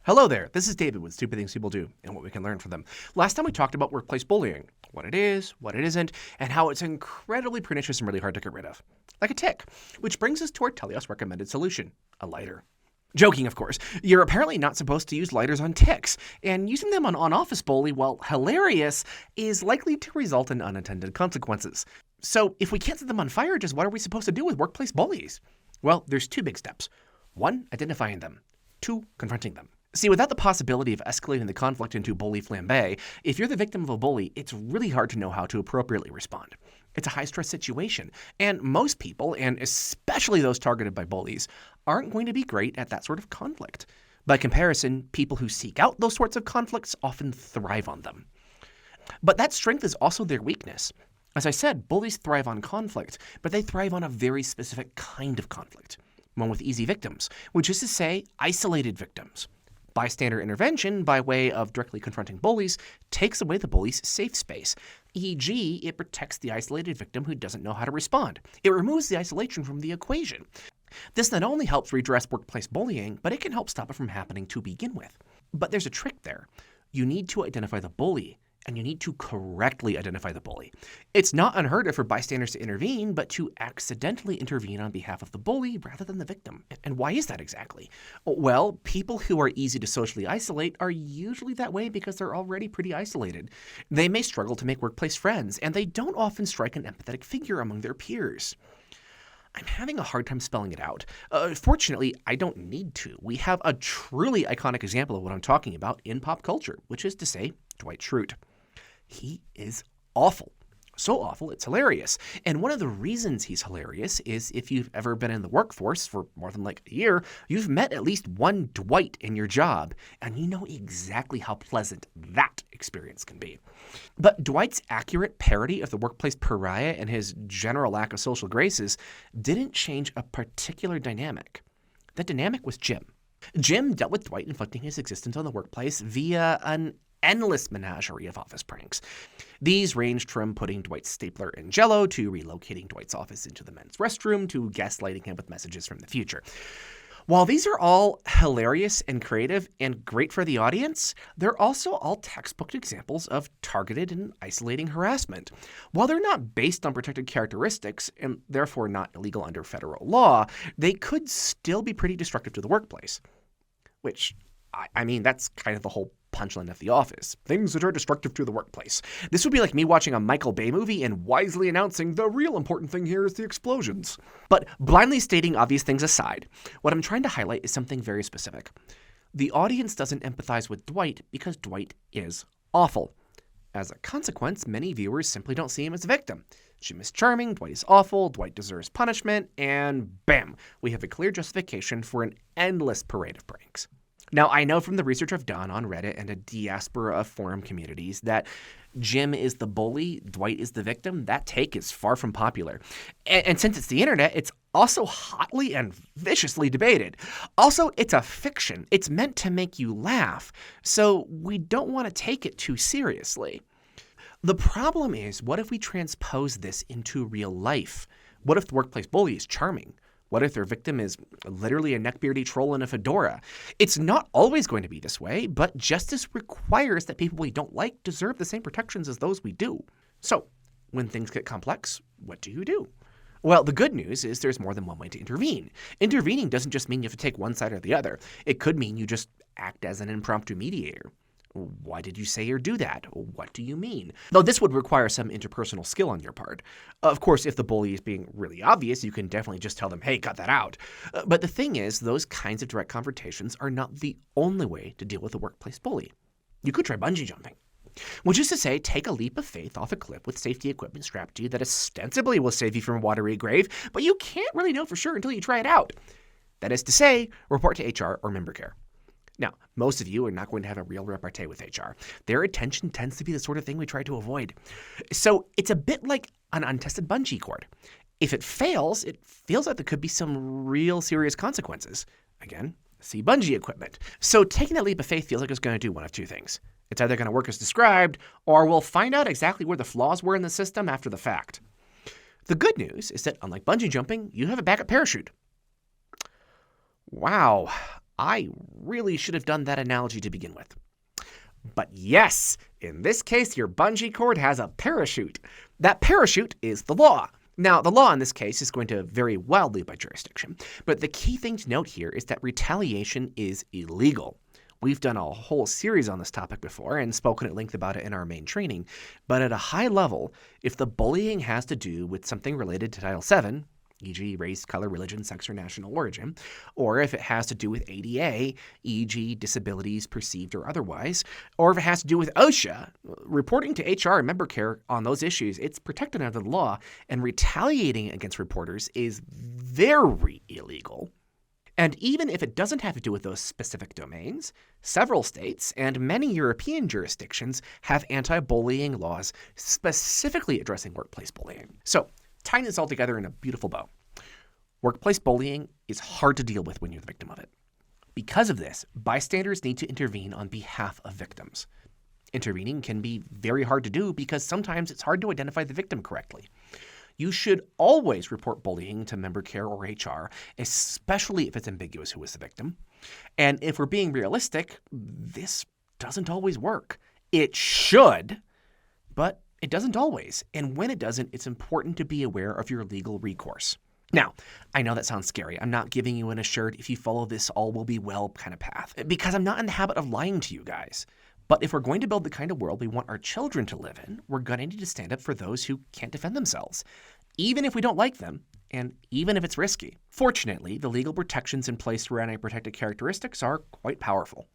Hello there, this is David with Stupid Things People Do and what we can learn from them. Last time we talked about workplace bullying, what it is, what it isn't, and how it's incredibly pernicious and really hard to get rid of. Like a tick. Which brings us to our Telios recommended solution, a lighter. Joking, of course. You're apparently not supposed to use lighters on ticks, and using them on on-office bully, while hilarious, is likely to result in unintended consequences. So if we can't set them on fire, just what are we supposed to do with workplace bullies? Well, there's two big steps. 1, identifying them. 2, confronting them. See, without the possibility of escalating the conflict into bully flambe, if you're the victim of a bully, it's really hard to know how to appropriately respond. It's a high-stress situation, and most people, and especially those targeted by bullies, aren't going to be great at that sort of conflict. By comparison, people who seek out those sorts of conflicts often thrive on them. But that strength is also their weakness. As I said, bullies thrive on conflict, but they thrive on a very specific kind of conflict. One with easy victims, which is to say, isolated victims. Bystander intervention, by way of directly confronting bullies, takes away the bully's safe space. E.g., it protects the isolated victim who doesn't know how to respond. It removes the isolation from the equation. This not only helps redress workplace bullying, but it can help stop it from happening to begin with. But there's a trick there. You need to identify the bully, and you need to correctly identify the bully. It's not unheard of for bystanders to intervene, but to accidentally intervene on behalf of the bully rather than the victim. And why is that exactly? Well, people who are easy to socially isolate are usually that way because they're already pretty isolated. They may struggle to make workplace friends, and they don't often strike an empathetic figure among their peers. I'm having a hard time spelling it out. Fortunately, I don't need to. We have a truly iconic example of what I'm talking about in pop culture, which is to say, Dwight Schrute. He is awful. So awful, it's hilarious. And one of the reasons he's hilarious is if you've ever been in the workforce for more than like a year, you've met at least one Dwight in your job, and you know exactly how pleasant that experience can be. But Dwight's accurate parody of the workplace pariah and his general lack of social graces didn't change a particular dynamic. That dynamic was Jim. Jim dealt with Dwight inflicting his existence on the workplace via an endless menagerie of office pranks. These ranged from putting Dwight's stapler in Jell-O to relocating Dwight's office into the men's restroom to gaslighting him with messages from the future. While these are all hilarious and creative and great for the audience, they're also all textbook examples of targeted and isolating harassment. While they're not based on protected characteristics and therefore not illegal under federal law, they could still be pretty destructive to the workplace. Which, I mean, that's kind of the whole punchline of The Office. Things that are destructive to the workplace. This would be like me watching a Michael Bay movie and wisely announcing the real important thing here is the explosions. But blindly stating obvious things aside, what I'm trying to highlight is something very specific. The audience doesn't empathize with Dwight because Dwight is awful. As a consequence, many viewers simply don't see him as a victim. Jim is charming, Dwight is awful, Dwight deserves punishment, and bam, we have a clear justification for an endless parade of pranks. Now, I know from the research I've done on Reddit and a diaspora of forum communities that Jim is the bully, Dwight is the victim. That take is far from popular. And since it's the internet, it's also hotly and viciously debated. Also, it's a fiction. It's meant to make you laugh, so we don't want to take it too seriously. The problem is, what if we transpose this into real life? What if the workplace bully is charming? What if their victim is literally a neckbeardy troll in a fedora? It's not always going to be this way, but justice requires that people we don't like deserve the same protections as those we do. So, when things get complex, what do you do? Well, the good news is there's more than one way to intervene. Intervening doesn't just mean you have to take one side or the other. It could mean you just act as an impromptu mediator. Why did you say or do that? What do you mean? Though this would require some interpersonal skill on your part. Of course, if the bully is being really obvious, you can definitely just tell them, hey, cut that out. But the thing is, those kinds of direct confrontations are not the only way to deal with a workplace bully. You could try bungee jumping. Which is to say, take a leap of faith off a cliff with safety equipment strapped to you that ostensibly will save you from a watery grave, but you can't really know for sure until you try it out. That is to say, report to HR or member care. Now, most of you are not going to have a real repartee with HR. Their attention tends to be the sort of thing we try to avoid. So it's a bit like an untested bungee cord. If it fails, it feels like there could be some real serious consequences. Again, see bungee equipment. So taking that leap of faith feels like it's going to do one of two things. It's either going to work as described, or we'll find out exactly where the flaws were in the system after the fact. The good news is that unlike bungee jumping, you have a backup parachute. Wow. I really should have done that analogy to begin with. But yes, in this case, your bungee cord has a parachute. That parachute is the law. Now, the law in this case is going to vary wildly by jurisdiction, but the key thing to note here is that retaliation is illegal. We've done a whole series on this topic before and spoken at length about it in our main training, but at a high level, if the bullying has to do with something related to Title VII, e.g. race, color, religion, sex, or national origin, or if it has to do with ADA, e.g. disabilities perceived or otherwise, or if it has to do with OSHA, reporting to HR and member care on those issues, it's protected under the law, and retaliating against reporters is very illegal. And even if it doesn't have to do with those specific domains, several states and many European jurisdictions have anti-bullying laws specifically addressing workplace bullying. So, tying this all together in a beautiful bow, workplace bullying is hard to deal with when you're the victim of it. Because of this, bystanders need to intervene on behalf of victims. Intervening can be very hard to do because sometimes it's hard to identify the victim correctly. You should always report bullying to member care or HR, especially if it's ambiguous who is the victim. And if we're being realistic, this doesn't always work. It should, but it doesn't always. And when it doesn't, it's important to be aware of your legal recourse. Now, I know that sounds scary. I'm not giving you an assured, if you follow this, all will be well kind of path, because I'm not in the habit of lying to you guys. But if we're going to build the kind of world we want our children to live in, we're going to need to stand up for those who can't defend themselves, even if we don't like them, and even if it's risky. Fortunately, the legal protections in place around protected characteristics are quite powerful.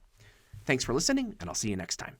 Thanks for listening, and I'll see you next time.